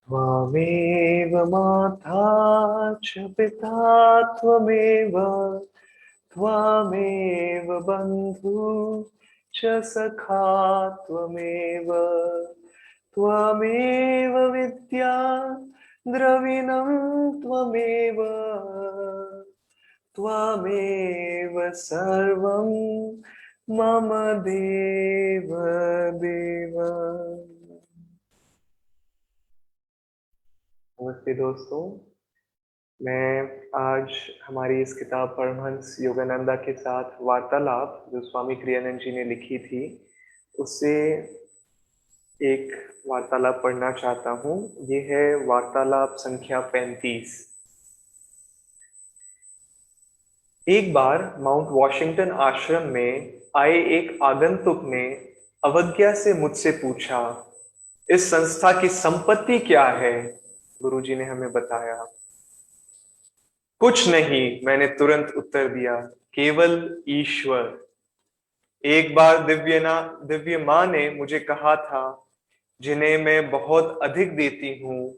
त्वमेव माता च पिता त्वमेव त्वमेव बन्धु च सखा त्वमेव त्वमेव विद्या द्रविणं त्वमेव त्वमेव सर्वं मम देव देव। नमस्ते दोस्तों, मैं आज हमारी इस किताब परमहंस योगानंदा के साथ वार्तालाप जो स्वामी क्रियानंद जी ने लिखी थी उससे एक वार्तालाप पढ़ना चाहता हूँ। ये है वार्तालाप संख्या 35। एक बार माउंट वॉशिंगटन आश्रम में आए एक आगंतुक ने अवज्ञा से मुझसे पूछा, इस संस्था की संपत्ति क्या है? गुरुजी ने हमें बताया। कुछ नहीं, मैंने तुरंत उत्तर दिया, केवल ईश्वर। एक बार दिव्य माँ ने मुझे कहा था, जिन्हें मैं बहुत अधिक देती हूँ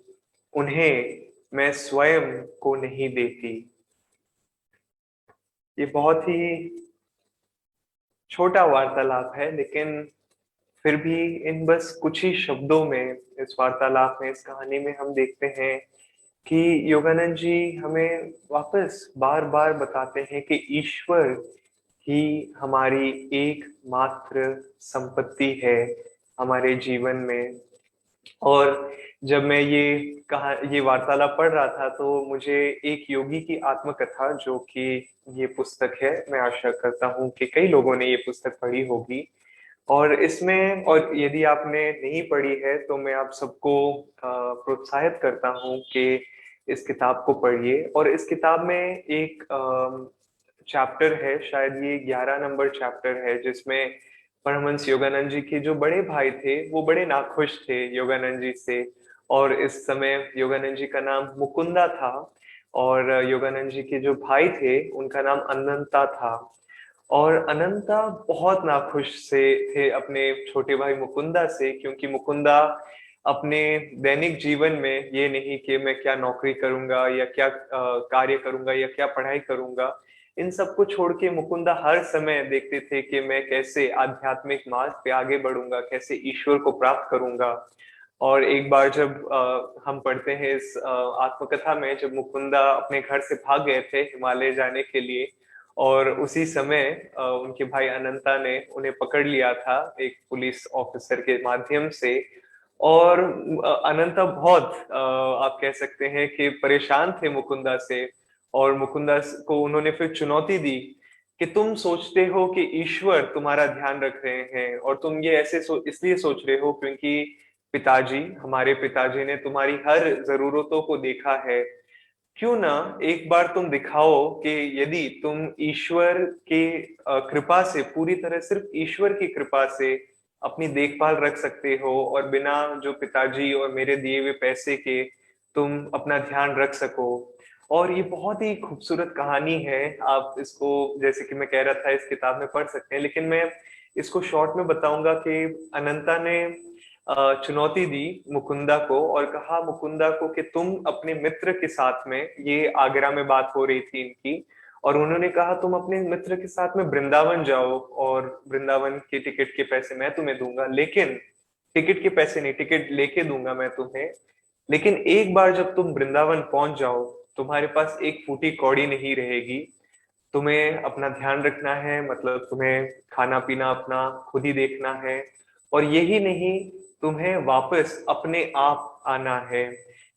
उन्हें मैं स्वयं को नहीं देती। ये बहुत ही छोटा वार्तालाप है, लेकिन फिर भी इन बस कुछ ही शब्दों में इस वार्तालाप में, इस कहानी में हम देखते हैं कि योगानंद जी हमें वापस बार बार बताते हैं कि ईश्वर ही हमारी एकमात्र संपत्ति है हमारे जीवन में। और जब मैं ये वार्तालाप पढ़ रहा था तो मुझे एक योगी की आत्मकथा, जो कि ये पुस्तक है, मैं आशा करता हूँ कि कई लोगों ने ये पुस्तक पढ़ी होगी। और इसमें, और यदि आपने नहीं पढ़ी है तो मैं आप सबको प्रोत्साहित करता हूँ कि इस किताब को पढ़िए। और इस किताब में एक चैप्टर है, शायद ये 11 नंबर चैप्टर है, जिसमें परमहंस योगानंद जी के जो बड़े भाई थे वो बड़े नाखुश थे योगानंद जी से। और इस समय योगानंद जी का नाम मुकुंदा था और योगानंद जी के जो भाई थे उनका नाम अनंता था। और अनंता बहुत नाखुश से थे अपने छोटे भाई मुकुंदा से, क्योंकि मुकुंदा अपने दैनिक जीवन में ये नहीं कि मैं क्या नौकरी करूंगा या क्या कार्य करूंगा या क्या पढ़ाई करूंगा, इन सबको छोड़ के मुकुंदा हर समय देखते थे कि मैं कैसे आध्यात्मिक मार्ग पे आगे बढ़ूंगा, कैसे ईश्वर को प्राप्त करूंगा। और एक बार जब हम पढ़ते हैं इस आत्मकथा में, जब मुकुंदा अपने घर से भाग गए थे हिमालय जाने के लिए, और उसी समय उनके भाई अनंता ने उन्हें पकड़ लिया था एक पुलिस ऑफिसर के माध्यम से। और अनंता बहुत आप कह सकते हैं कि परेशान थे मुकुंदा से। और मुकुंदा को उन्होंने फिर चुनौती दी कि तुम सोचते हो कि ईश्वर तुम्हारा ध्यान रख रहे हैं, और तुम ये इसलिए सोच रहे हो क्योंकि हमारे पिताजी ने तुम्हारी हर जरूरतों को देखा है। क्यों ना एक बार तुम दिखाओ कि यदि तुम ईश्वर के कृपा से, पूरी तरह सिर्फ ईश्वर की कृपा से अपनी देखभाल रख सकते हो, और बिना जो पिताजी और मेरे दिए हुए पैसे के तुम अपना ध्यान रख सको। और ये बहुत ही खूबसूरत कहानी है। आप इसको, जैसे कि मैं कह रहा था, इस किताब में पढ़ सकते हैं, लेकिन मैं इसको शॉर्ट में बताऊंगा कि अनंता ने चुनौती दी मुकुंदा को और कहा मुकुंदा को कि तुम अपने मित्र के साथ में, ये आगरा में बात हो रही थी इनकी, और उन्होंने कहा तुम अपने मित्र के साथ में वृंदावन जाओ और वृंदावन के टिकट के पैसे मैं तुम्हें दूंगा, लेकिन टिकट के पैसे नहीं, टिकट लेके दूंगा मैं तुम्हें, लेकिन एक बार जब तुम वृंदावन पहुंच जाओ तुम्हारे पास एक फूटी कौड़ी नहीं रहेगी। तुम्हें अपना ध्यान रखना है, मतलब तुम्हें खाना पीना अपना खुद ही देखना है। और यही नहीं, तुम्हें वापस अपने आप आना है।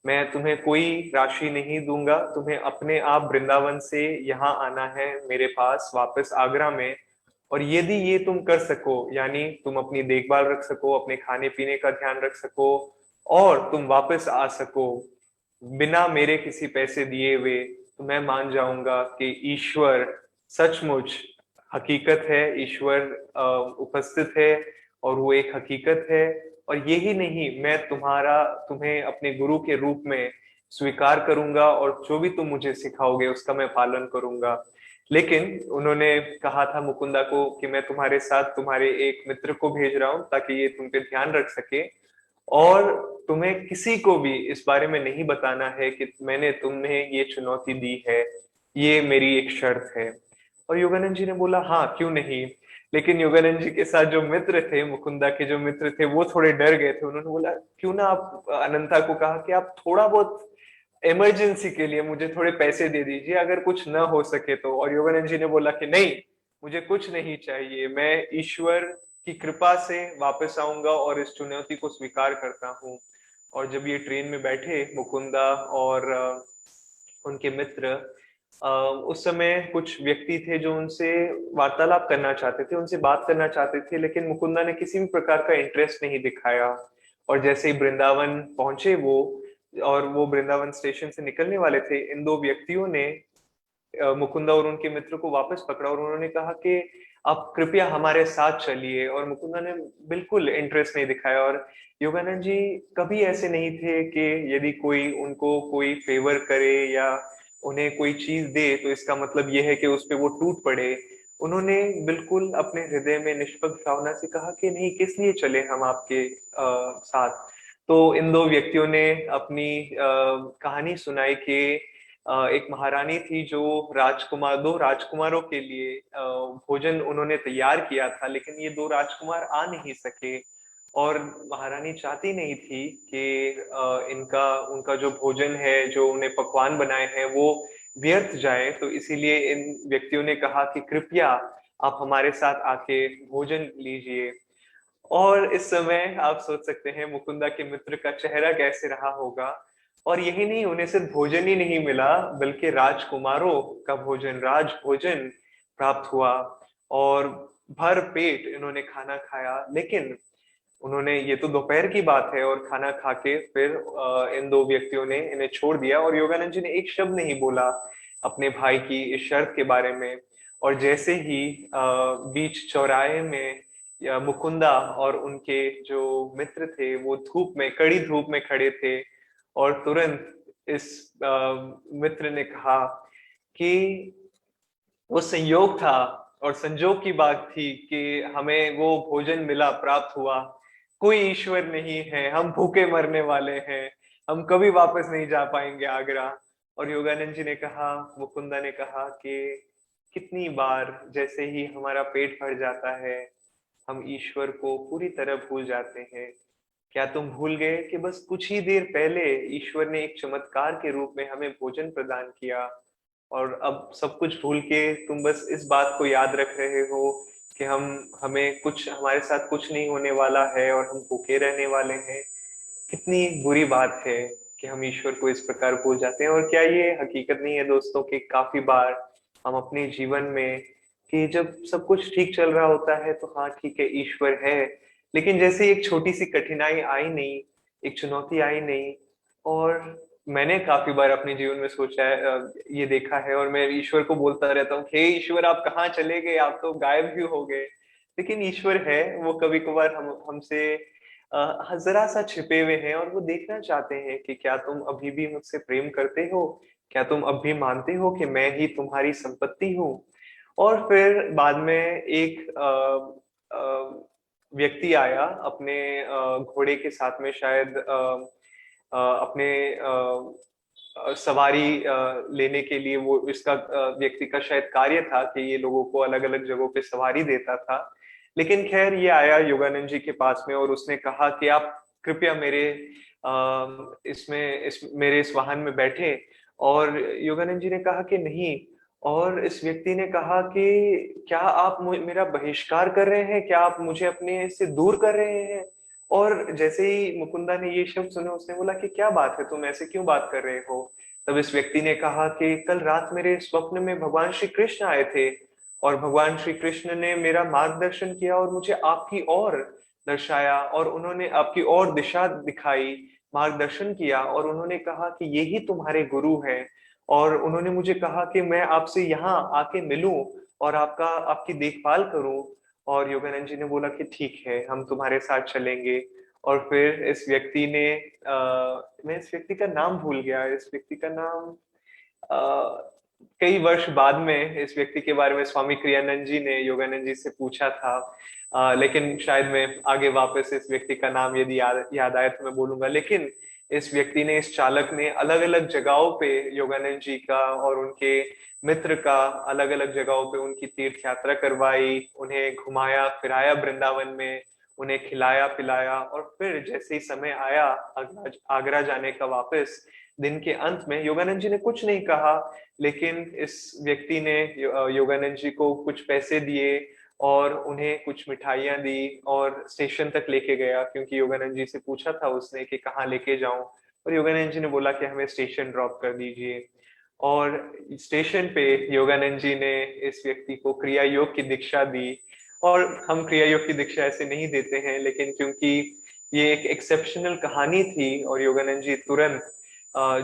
मैं तुम्हें कोई राशि नहीं दूंगा, तुम्हें अपने आप वृंदावन से यहाँ आना है मेरे पास वापस आगरा में। और यदि ये तुम कर सको, यानी तुम अपनी देखभाल रख सको, अपने खाने पीने का ध्यान रख सको, और तुम वापस आ सको बिना मेरे किसी पैसे दिए हुए, तो मैं मान जाऊंगा कि ईश्वर सचमुच हकीकत है, ईश्वर उपस्थित है और वो एक हकीकत है। और यही नहीं, मैं तुम्हें अपने गुरु के रूप में स्वीकार करूंगा और जो भी तुम मुझे सिखाओगे उसका मैं पालन करूंगा। लेकिन उन्होंने कहा था मुकुंदा को कि मैं तुम्हारे साथ तुम्हारे एक मित्र को भेज रहा हूं ताकि ये तुम पे ध्यान रख सके, और तुम्हें किसी को भी इस बारे में नहीं बताना है कि मैंने तुम्हें ये चुनौती दी है, ये मेरी एक शर्त है। और योगानंद जी ने बोला हाँ क्यों नहीं। लेकिन योगानंद जी के साथ जो मित्र थे, मुकुंदा के जो मित्र थे, वो थोड़े डर गए थे। उन्होंने बोला क्यों ना आप अनंता को कहा कि आप थोड़ा बहुत इमरजेंसी के लिए मुझे थोड़े पैसे दे दीजिए, अगर कुछ ना हो सके तो। और योगानंद जी ने बोला कि नहीं, मुझे कुछ नहीं चाहिए, मैं ईश्वर की कृपा से वापस आऊंगा और इस चुनौती को स्वीकार करता हूँ। और जब ये ट्रेन में बैठे मुकुंदा और उनके मित्र, उस समय कुछ व्यक्ति थे जो उनसे वार्तालाप करना चाहते थे, उनसे बात करना चाहते थे, लेकिन मुकुंदा ने किसी भी प्रकार का इंटरेस्ट नहीं दिखाया। और जैसे ही वृंदावन पहुंचे वो, और वो वृंदावन स्टेशन से निकलने वाले थे, इन दो व्यक्तियों ने मुकुंदा और उनके मित्र को वापस पकड़ा और उन्होंने कहा कि आप कृपया हमारे साथ चलिए। और मुकुंदा ने बिल्कुल इंटरेस्ट नहीं दिखाया। और योगानंद जी कभी ऐसे नहीं थे कि यदि कोई उनको कोई फेवर करे या उन्हें कोई चीज दे तो इसका मतलब यह है कि उस पे वो टूट पड़े। उन्होंने बिल्कुल अपने हृदय में निष्पक्ष भावना से कहा कि नहीं, किस लिए चले हम आपके साथ। तो इन दो व्यक्तियों ने अपनी कहानी सुनाई कि एक महारानी थी जो दो राजकुमारों के लिए भोजन उन्होंने तैयार किया था, लेकिन ये दो राजकुमार आ नहीं सके। और महारानी चाहती नहीं थी कि इनका उनका जो भोजन है, जो उन्हें पकवान बनाए हैं, वो व्यर्थ जाए। तो इसीलिए इन व्यक्तियों ने कहा कि कृपया आप हमारे साथ आके भोजन लीजिए। और इस समय आप सोच सकते हैं मुकुंदा के मित्र का चेहरा कैसे रहा होगा। और यही नहीं, उन्हें सिर्फ भोजन ही नहीं मिला, बल्कि राजकुमारों का भोजन, राज भोजन प्राप्त हुआ। और भर पेट इन्होंने खाना खाया। लेकिन उन्होंने, ये तो दोपहर की बात है, और खाना खा के फिर इन दो व्यक्तियों ने इन्हें छोड़ दिया। और योगानंद जी ने एक शब्द नहीं बोला अपने भाई की इस शर्त के बारे में। और जैसे ही बीच चौराहे में मुकुंदा और उनके जो मित्र थे वो धूप में, कड़ी धूप में खड़े थे, और तुरंत इस मित्र ने कहा कि वो संयोग था और संजोग की बात थी कि हमें वो भोजन मिला, प्राप्त हुआ। कोई ईश्वर नहीं है, हम भूखे मरने वाले हैं, हम कभी वापस नहीं जा पाएंगे आगरा। और योगानंद जी ने कहा, मुकुंदा ने कहा कि कितनी बार जैसे ही हमारा पेट भर जाता है, हम ईश्वर को पूरी तरह भूल जाते हैं। क्या तुम भूल गए कि बस कुछ ही देर पहले ईश्वर ने एक चमत्कार के रूप में हमें भोजन प्रदान किया, और अब सब कुछ भूल के तुम बस इस बात को याद रख रहे हो कि हमें कुछ, हमारे साथ कुछ नहीं होने वाला है और हम भूखे रहने वाले हैं। कितनी बुरी बात है कि हम ईश्वर को इस प्रकार भूल जाते हैं। और क्या ये हकीकत नहीं है दोस्तों कि काफी बार हम अपने जीवन में, कि जब सब कुछ ठीक चल रहा होता है तो हाँ ठीक है, ईश्वर है, लेकिन जैसे ही एक छोटी सी कठिनाई आई नहीं, एक चुनौती आई नहीं, और मैंने काफी बार अपने जीवन में सोचा है, ये देखा है, और मैं ईश्वर को बोलता रहता हूँ हे ईश्वर आप कहाँ चले गए, आप तो गायब ही हो गए। लेकिन ईश्वर है, वो कभी कभार हम हमसे जरा सा छिपे हुए हैं, और वो देखना चाहते हैं कि क्या तुम अभी भी मुझसे प्रेम करते हो, क्या तुम अब भी मानते हो कि मैं ही तुम्हारी संपत्ति हूँ। और फिर बाद में एक व्यक्ति आया अपने घोड़े के साथ में, शायद अपने सवारी लेने के लिए। वो इसका व्यक्ति का शायद कार्य था कि ये लोगों को अलग अलग जगहों पे सवारी देता था। लेकिन खैर ये आया योगानंद जी के पास में और उसने कहा कि आप कृपया मेरे मेरे इस वाहन में बैठे। और योगानंद जी ने कहा कि नहीं। और इस व्यक्ति ने कहा कि क्या आप मेरा बहिष्कार कर रहे हैं, क्या आप मुझे अपने से दूर कर रहे हैं। और जैसे ही मुकुंदा ने ये शब्द सुने, उसने बोला कि क्या बात है, तुम ऐसे क्यों बात कर रहे हो। तब इस व्यक्ति ने कहा कि कल रात मेरे स्वप्न में भगवान श्री कृष्ण आए थे, और भगवान श्री कृष्ण ने मेरा मार्गदर्शन किया और मुझे आपकी ओर दर्शाया, और उन्होंने आपकी ओर दिशा दिखाई, मार्गदर्शन किया, और उन्होंने कहा कि यही तुम्हारे गुरु हैं। और उन्होंने मुझे कहा कि मैं आपसे यहाँ आके मिलूं और आपकी देखभाल करूं। और योगानंद जी ने बोला कि ठीक है, हम तुम्हारे साथ चलेंगे। और फिर इस व्यक्ति ने, मैं इस व्यक्ति का नाम भूल गया, इस व्यक्ति का नाम कई वर्ष बाद में इस व्यक्ति के बारे में स्वामी क्रियानंद जी ने योगानंद जी से पूछा था। लेकिन शायद मैं आगे वापस इस व्यक्ति का नाम यदि याद आए तो मैं बोलूंगा। लेकिन इस व्यक्ति ने, इस चालक ने अलग अलग जगहों पे योगानंद जी का और उनके मित्र का अलग अलग जगहों पे उनकी तीर्थ यात्रा करवाई, उन्हें घुमाया फिराया वृंदावन में, उन्हें खिलाया पिलाया। और फिर जैसे ही समय आया आगरा आगरा जाने का, वापस दिन के अंत में योगानंद जी ने कुछ नहीं कहा, लेकिन इस व्यक्ति ने योगानंद जी को कुछ पैसे दिए और उन्हें कुछ मिठाइयाँ दी और स्टेशन तक लेके गया, क्योंकि योगानंद जी से पूछा था उसने कि कहाँ लेके जाऊं, और योगानंद जी ने बोला कि हमें स्टेशन ड्रॉप कर दीजिए। और स्टेशन पे योगानंद जी ने इस व्यक्ति को क्रिया योग की दीक्षा दी। और हम क्रिया योग की दीक्षा ऐसे नहीं देते हैं, लेकिन क्योंकि ये एक एक्सेप्शनल कहानी थी और योगानंद जी तुरंत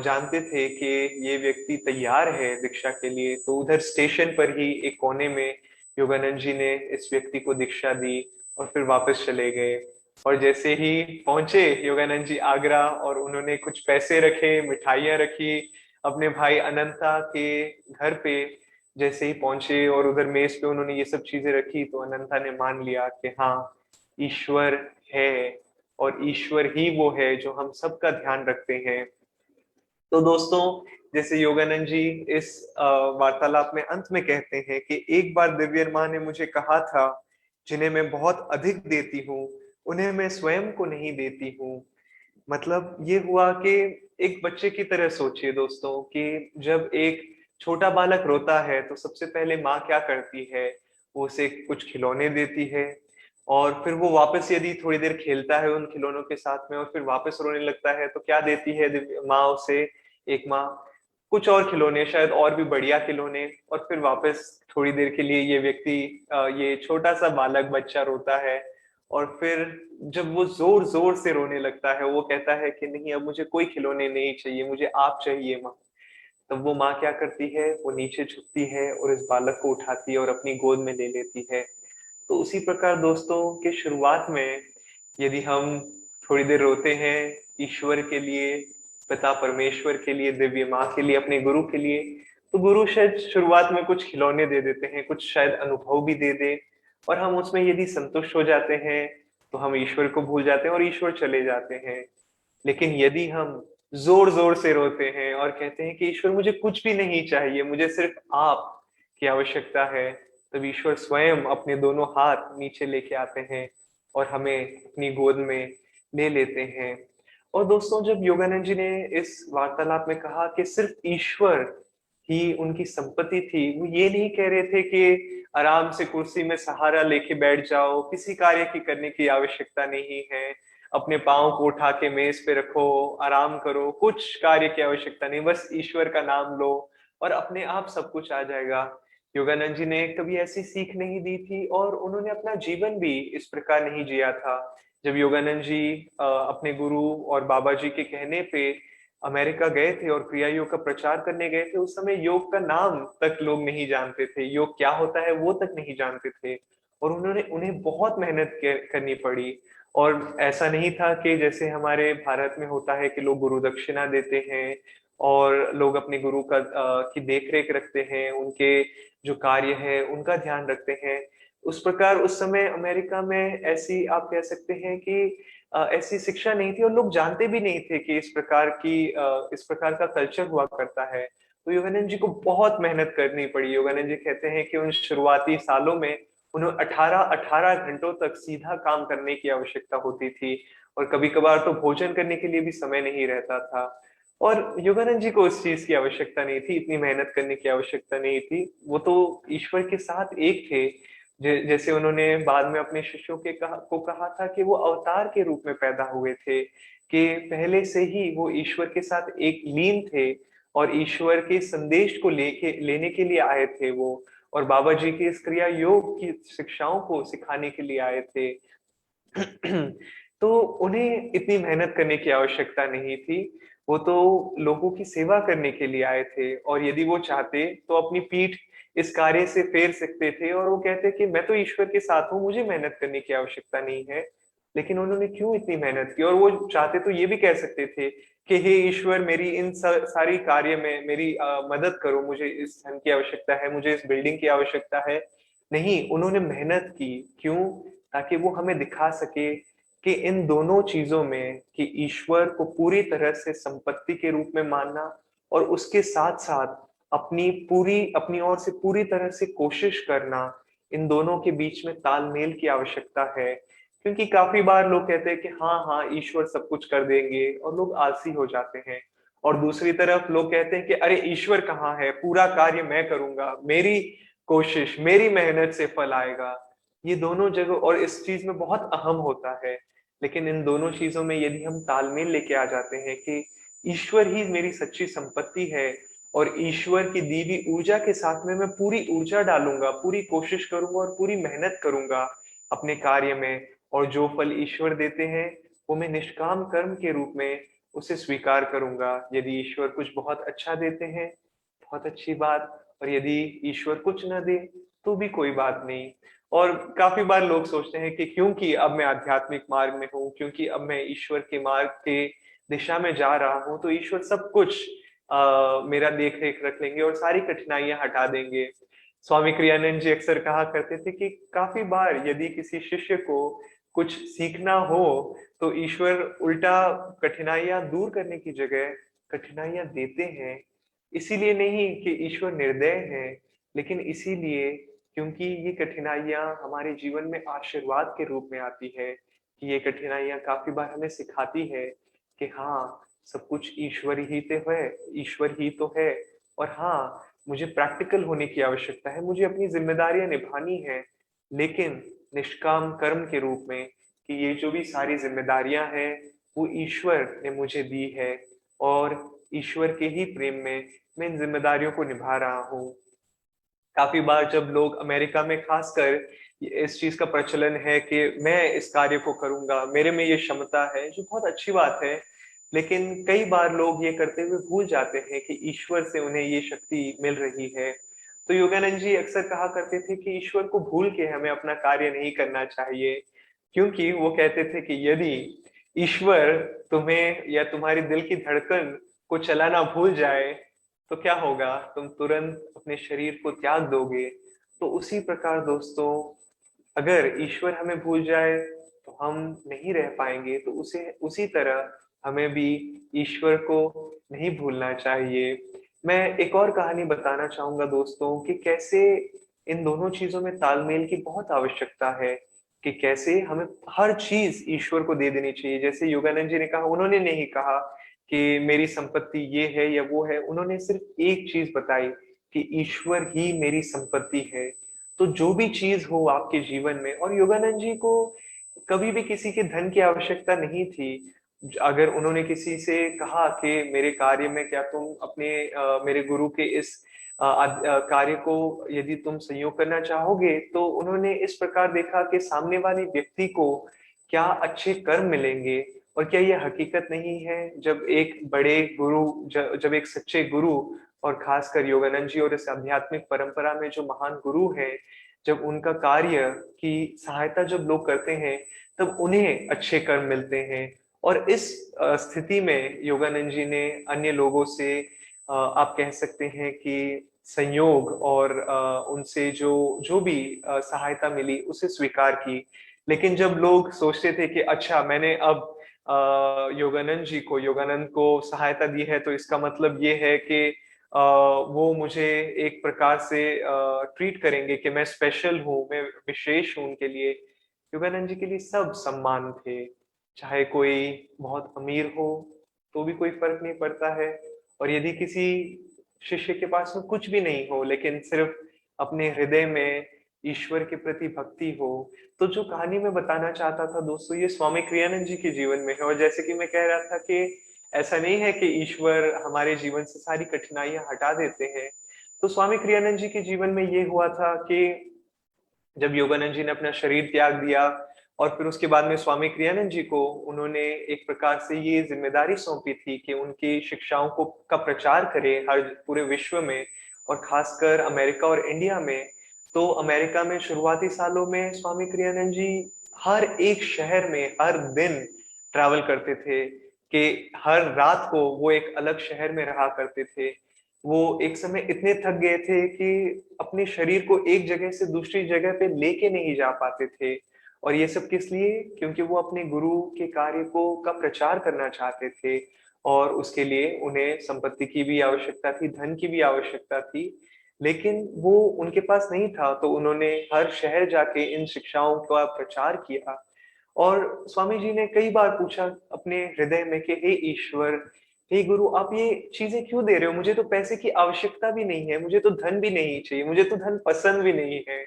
जानते थे कि ये व्यक्ति तैयार है दीक्षा के लिए, तो उधर स्टेशन पर ही एक कोने में योगानंद जी ने इस व्यक्ति को दीक्षा दी और फिर वापस चले गए। और जैसे ही पहुंचे योगानंद जी आगरा, और उन्होंने कुछ पैसे रखे, मिठाइयाँ रखी अपने भाई अनंता के घर पे। जैसे ही पहुंचे और उधर मेज पे उन्होंने ये सब चीजें रखी, तो अनंता ने मान लिया कि हाँ, ईश्वर है और ईश्वर ही वो है जो हम सबका ध्यान रखते हैं। तो दोस्तों, जैसे योगानंद जी इस वार्तालाप में अंत में कहते हैं कि एक बार दिव्य माँ ने मुझे कहा था, जिन्हें मैं बहुत अधिक देती हूँ उन्हें मैं स्वयं को नहीं देती हूँ। मतलब ये हुआ कि एक बच्चे की तरह सोचिए दोस्तों, कि जब एक छोटा बालक रोता है तो सबसे पहले माँ क्या करती है, वो उसे कुछ खिलौने देती है। और फिर वो वापस यदि थोड़ी देर खेलता है उन खिलौनों के साथ में और फिर वापस रोने लगता है, तो क्या देती है माँ उसे? एक माँ कुछ और खिलौने, शायद और भी बढ़िया खिलौने। और फिर वापस थोड़ी देर के लिए ये व्यक्ति, ये छोटा सा बालक बच्चा रोता है। और फिर जब वो जोर जोर से रोने लगता है, वो कहता है कि नहीं, अब मुझे कोई खिलौने नहीं चाहिए, मुझे आप चाहिए माँ। तब वो माँ क्या करती है, वो नीचे झुकती है और इस बालक को उठाती है और अपनी गोद में ले लेती है। तो उसी प्रकार दोस्तों के शुरुआत में यदि हम थोड़ी देर रोते हैं ईश्वर के लिए, पिता परमेश्वर के लिए, दिव्य माँ के लिए, अपने गुरु के लिए, तो गुरु शायद शुरुआत में कुछ खिलौने दे देते हैं, कुछ शायद अनुभव भी दे दे, और हम उसमें यदि संतुष्ट हो जाते हैं तो हम ईश्वर को भूल जाते हैं और ईश्वर चले जाते हैं। लेकिन यदि हम जोर जोर से रोते हैं और कहते हैं कि ईश्वर मुझे कुछ भी नहीं चाहिए, मुझे सिर्फ आप की आवश्यकता है, तब ईश्वर स्वयं अपने दोनों हाथ नीचे लेके आते हैं और हमें अपनी गोद में ले लेते हैं। और दोस्तों, जब योगानंद जी ने इस वार्तालाप में कहा कि सिर्फ ईश्वर ही उनकी संपत्ति थी, वो ये नहीं कह रहे थे कि आराम से कुर्सी में सहारा लेके बैठ जाओ, किसी कार्य की करने की आवश्यकता नहीं है, अपने पाँव को उठा के मेज पे रखो, आराम करो, कुछ कार्य की आवश्यकता नहीं, बस ईश्वर का नाम लो और अपने आप सब कुछ आ जाएगा। योगानंद जी ने कभी ऐसी सीख नहीं दी थी और उन्होंने अपना जीवन भी इस प्रकार नहीं जिया था। जब योगानंद जी अपने गुरु और बाबा जी के कहने पे अमेरिका गए थे और क्रिया योग का प्रचार करने गए थे, उस समय योग का नाम तक लोग नहीं जानते थे, योग क्या होता है वो तक नहीं जानते थे। और उन्होंने उन्हें बहुत मेहनत करनी पड़ी। और ऐसा नहीं था कि जैसे हमारे भारत में होता है कि लोग गुरु दक्षिणा देते हैं और लोग अपने गुरु का की देख रेख रखते हैं, उनके जो कार्य है उनका ध्यान रखते हैं। उस प्रकार उस समय अमेरिका में ऐसी आप कह सकते हैं कि ऐसी शिक्षा नहीं थी और लोग जानते भी नहीं थे कि इस प्रकार का कल्चर हुआ करता है। तो योगानंद जी को बहुत मेहनत करनी पड़ी। योगानंद जी कहते हैं कि उन शुरुआती सालों में उन्हें 18-18 घंटों तक सीधा काम करने की आवश्यकता होती थी और कभी कभार तो भोजन करने के लिए भी समय नहीं रहता था। और योगानंद जी को उस चीज की आवश्यकता नहीं थी, इतनी मेहनत करने की आवश्यकता नहीं थी। वो तो ईश्वर के साथ एक थे। जैसे उन्होंने बाद में अपने शिष्यों को कहा था कि वो अवतार के रूप में पैदा हुए थे, कि पहले से ही वो ईश्वर के साथ एक लीन थे और ईश्वर के संदेश को लेने के लिए आए थे वो, और बाबा जी की इस क्रिया योग की शिक्षाओं को सिखाने के लिए आए थे। तो उन्हें इतनी मेहनत करने की आवश्यकता नहीं थी, वो तो लोगों की सेवा करने के लिए आए थे, और यदि वो चाहते तो अपनी पीठ इस कार्य से फेर सकते थे और वो कहते कि मैं तो ईश्वर के साथ हूँ, मुझे मेहनत करने की आवश्यकता नहीं है। लेकिन उन्होंने क्यों इतनी मेहनत की? और वो चाहते तो ये भी कह सकते थे कि हे ईश्वर, मेरी इन सारी कार्य में मेरी मदद करो, मुझे इस धन की आवश्यकता है, मुझे इस बिल्डिंग की आवश्यकता है। नहीं, उन्होंने मेहनत की। क्यों? ताकि वो हमें दिखा सके कि इन दोनों चीजों में, कि ईश्वर को पूरी तरह से संपत्ति के रूप में मानना और उसके साथ साथ अपनी ओर से पूरी तरह से कोशिश करना, इन दोनों के बीच में तालमेल की आवश्यकता है। क्योंकि काफी बार लोग कहते हैं कि हाँ हाँ ईश्वर सब कुछ कर देंगे, और लोग आलसी हो जाते हैं। और दूसरी तरफ लोग कहते हैं कि अरे ईश्वर कहाँ है, पूरा कार्य मैं करूंगा, मेरी कोशिश मेरी मेहनत से फल आएगा। ये दोनों जगह और इस चीज में बहुत अहम होता है। लेकिन इन दोनों चीजों में यदि हम तालमेल लेके आ जाते हैं कि ईश्वर ही मेरी सच्ची संपत्ति है, और ईश्वर की दी हुई ऊर्जा के साथ में मैं पूरी ऊर्जा डालूंगा, पूरी कोशिश करूंगा और पूरी मेहनत करूंगा अपने कार्य में, और जो फल ईश्वर देते हैं वो मैं निष्काम कर्म के रूप में उसे स्वीकार करूंगा। यदि ईश्वर कुछ बहुत अच्छा देते हैं, बहुत अच्छी बात, और यदि ईश्वर कुछ ना दे तो भी कोई बात नहीं। और काफी बार लोग सोचते हैं कि क्योंकि अब मैं आध्यात्मिक मार्ग में हूँ, क्योंकि अब मैं ईश्वर के मार्ग के दिशा में जा रहा हूँ, तो ईश्वर सब कुछ मेरा देख रेख रख लेंगे और सारी कठिनाइयां हटा देंगे। स्वामी क्रियानंद जी अक्सर कहा करते थे कि काफी बार यदि किसी शिष्य को कुछ सीखना हो, तो ईश्वर उल्टा कठिनाइयां दूर करने की जगह कठिनाइयां देते हैं। इसीलिए नहीं कि ईश्वर निर्दय है, लेकिन इसीलिए क्योंकि ये कठिनाइयां हमारे जीवन में आशीर्वाद के रूप में आती है, कि ये कठिनाइयां काफी बार हमें सिखाती है कि हाँ, सब कुछ ईश्वर ही तो है। और हाँ, मुझे प्रैक्टिकल होने की आवश्यकता है, मुझे अपनी जिम्मेदारियां निभानी है, लेकिन निष्काम कर्म के रूप में, कि ये जो भी सारी जिम्मेदारियां हैं वो ईश्वर ने मुझे दी है, और ईश्वर के ही प्रेम में मैं इन जिम्मेदारियों को निभा रहा हूँ। काफी बार जब लोग अमेरिका में खासकर इस चीज का प्रचलन है कि मैं इस कार्य को करूंगा, मेरे में ये क्षमता है, जो बहुत अच्छी बात है। लेकिन कई बार लोग ये करते हुए भूल जाते हैं कि ईश्वर से उन्हें ये शक्ति मिल रही है। तो योगानंद जी अक्सर कहा करते थे कि ईश्वर को भूल के हमें अपना कार्य नहीं करना चाहिए। क्योंकि वो कहते थे कि यदि ईश्वर तुम्हें या तुम्हारी दिल की धड़कन को चलाना भूल जाए, तो क्या होगा? तुम तुरंत अपने शरीर को त्याग दोगे। तो उसी प्रकार दोस्तों, अगर ईश्वर हमें भूल जाए तो हम नहीं रह पाएंगे, तो उसे उसी तरह हमें भी ईश्वर को नहीं भूलना चाहिए। मैं एक और कहानी बताना चाहूंगा दोस्तों, कि कैसे इन दोनों चीजों में तालमेल की बहुत आवश्यकता है, कि कैसे हमें हर चीज ईश्वर को दे देनी चाहिए। जैसे योगानंद जी ने कहा, उन्होंने नहीं कहा कि मेरी संपत्ति ये है या वो है, उन्होंने सिर्फ एक चीज बताई कि ईश्वर ही मेरी संपत्ति है। तो जो भी चीज हो आपके जीवन में, और योगानंद जी को कभी भी किसी के धन की आवश्यकता नहीं थी। अगर उन्होंने किसी से कहा कि मेरे कार्य में क्या तुम मेरे गुरु के इस कार्य को यदि तुम संयोग करना चाहोगे, तो उन्होंने इस प्रकार देखा कि सामने वाले व्यक्ति को क्या अच्छे कर्म मिलेंगे। और क्या ये हकीकत नहीं है, जब एक बड़े गुरु, जब एक सच्चे गुरु, और खासकर योगानंद जी और इस आध्यात्मिक परंपरा में जो महान गुरु हैं, जब उनका कार्य की सहायता जब लोग करते हैं, तब उन्हें अच्छे कर्म मिलते हैं। और इस स्थिति में योगानंद जी ने अन्य लोगों से आप कह सकते हैं कि संयोग, और उनसे जो जो भी सहायता मिली उसे स्वीकार की। लेकिन जब लोग सोचते थे कि अच्छा, मैंने अब योगानंद को सहायता दी है, तो इसका मतलब ये है कि वो मुझे एक प्रकार से ट्रीट करेंगे कि मैं स्पेशल हूँ, मैं विशेष हूँ उनके लिए। योगानंद जी के लिए सब सम्मान थे, चाहे कोई बहुत अमीर हो तो भी कोई फर्क नहीं पड़ता है, और यदि किसी शिष्य के पास में कुछ भी नहीं हो, लेकिन सिर्फ अपने हृदय में ईश्वर के प्रति भक्ति हो। तो जो कहानी मैं बताना चाहता था दोस्तों, ये स्वामी क्रियानंद जी के जीवन में है। और जैसे कि मैं कह रहा था कि ऐसा नहीं है कि ईश्वर हमारे जीवन से सारी कठिनाइयां हटा देते हैं। तो स्वामी क्रियानंद जी के जीवन में ये हुआ था कि जब योगानंद जी ने अपना शरीर त्याग दिया, और फिर उसके बाद में स्वामी क्रियानंद जी को उन्होंने एक प्रकार से ये जिम्मेदारी सौंपी थी कि उनकी शिक्षाओं को का प्रचार करे हर पूरे विश्व में, और खासकर अमेरिका और इंडिया में। तो अमेरिका में शुरुआती सालों में स्वामी क्रियानंद जी हर एक शहर में हर दिन ट्रैवल करते थे, कि हर रात को वो एक अलग शहर में रहा करते थे। वो एक समय इतने थक गए थे कि अपने शरीर को एक जगह से दूसरी जगह पे लेके नहीं जा पाते थे। और ये सब किस लिए? क्योंकि वो अपने गुरु के कार्य को का प्रचार करना चाहते थे, और उसके लिए उन्हें संपत्ति की भी आवश्यकता थी, धन की भी आवश्यकता थी। लेकिन वो उनके पास नहीं था, तो उन्होंने हर शहर जाके इन शिक्षाओं का प्रचार किया। और स्वामी जी ने कई बार पूछा अपने हृदय में कि हे ईश्वर, हे गुरु, आप ये चीजें क्यों दे रहे हो? मुझे तो पैसे की आवश्यकता भी नहीं है, मुझे तो धन भी नहीं चाहिए, मुझे तो धन पसंद भी नहीं है,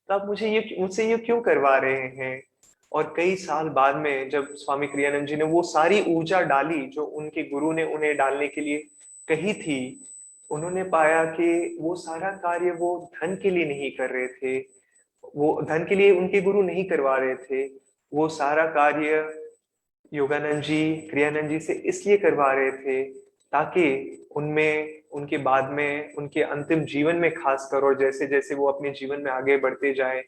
तो आप मुझसे ये क्यों करवा रहे हैं? और कई साल बाद में जब स्वामी क्रियानंद जी ने वो सारी ऊर्जा डाली जो उनके गुरु ने उन्हें डालने के लिए कही थी, उन्होंने पाया कि वो सारा कार्य वो धन के लिए नहीं कर रहे थे, वो धन के लिए उनके गुरु नहीं करवा रहे थे। वो सारा कार्य योगानंद जी, क्रियानंद जी से इसलिए करवा रहे थे ताकि उनमें, उनके बाद में, उनके अंतिम जीवन में खासकर, और जैसे जैसे वो अपने जीवन में आगे बढ़ते जाए,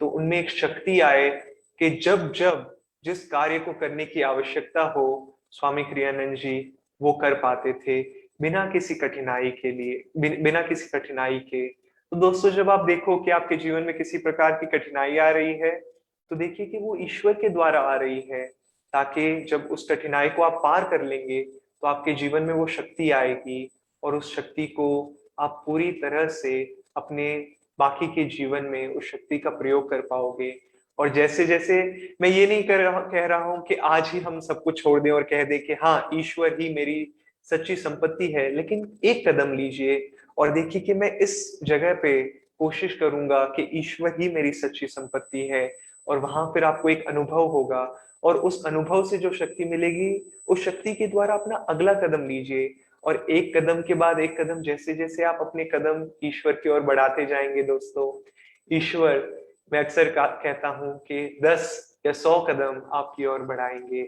तो उनमें एक शक्ति आए कि जब जब जिस कार्य को करने की आवश्यकता हो, स्वामी क्रियानंद जी वो कर पाते थे, बिना किसी कठिनाई के लिए, बिना किसी कठिनाई के। तो दोस्तों, जब आप देखो कि आपके जीवन में किसी प्रकार की कठिनाई आ रही है, तो देखिए कि वो ईश्वर के द्वारा आ रही है, ताकि जब उस कठिनाई को आप पार कर लेंगे, तो आपके जीवन में वो शक्ति आएगी, और उस शक्ति को आप पूरी तरह से अपने बाकी के जीवन में उस शक्ति का प्रयोग कर पाओगे। और जैसे जैसे, मैं ये नहीं कह रहा हूं कि आज ही हम सब कुछ छोड़ दें और कह दें कि हाँ, ईश्वर ही मेरी सच्ची संपत्ति है, लेकिन एक कदम लीजिए और देखिए कि मैं इस जगह पे कोशिश करूंगा कि ईश्वर ही मेरी सच्ची संपत्ति है। और वहां फिर आपको एक अनुभव होगा, और उस अनुभव से जो शक्ति मिलेगी, उस शक्ति के द्वारा अपना अगला कदम लीजिए। और एक कदम के बाद एक कदम, जैसे जैसे आप अपने कदम ईश्वर की ओर बढ़ाते जाएंगे दोस्तों, ईश्वर, मैं अक्सर कहता हूं कि 10 या 100 कदम आपकी ओर बढ़ाएंगे।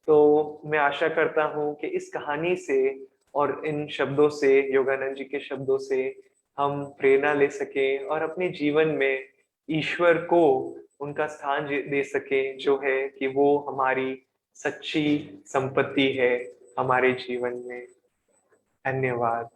तो मैं आशा करता हूं कि इस कहानी से और इन शब्दों से, योगानंद जी के शब्दों से, हम प्रेरणा ले सकें और अपने जीवन में ईश्वर को उनका स्थान दे सकें, जो है कि वो हमारी सच्ची संपत्ति है हमारे जीवन में। धन्यवाद।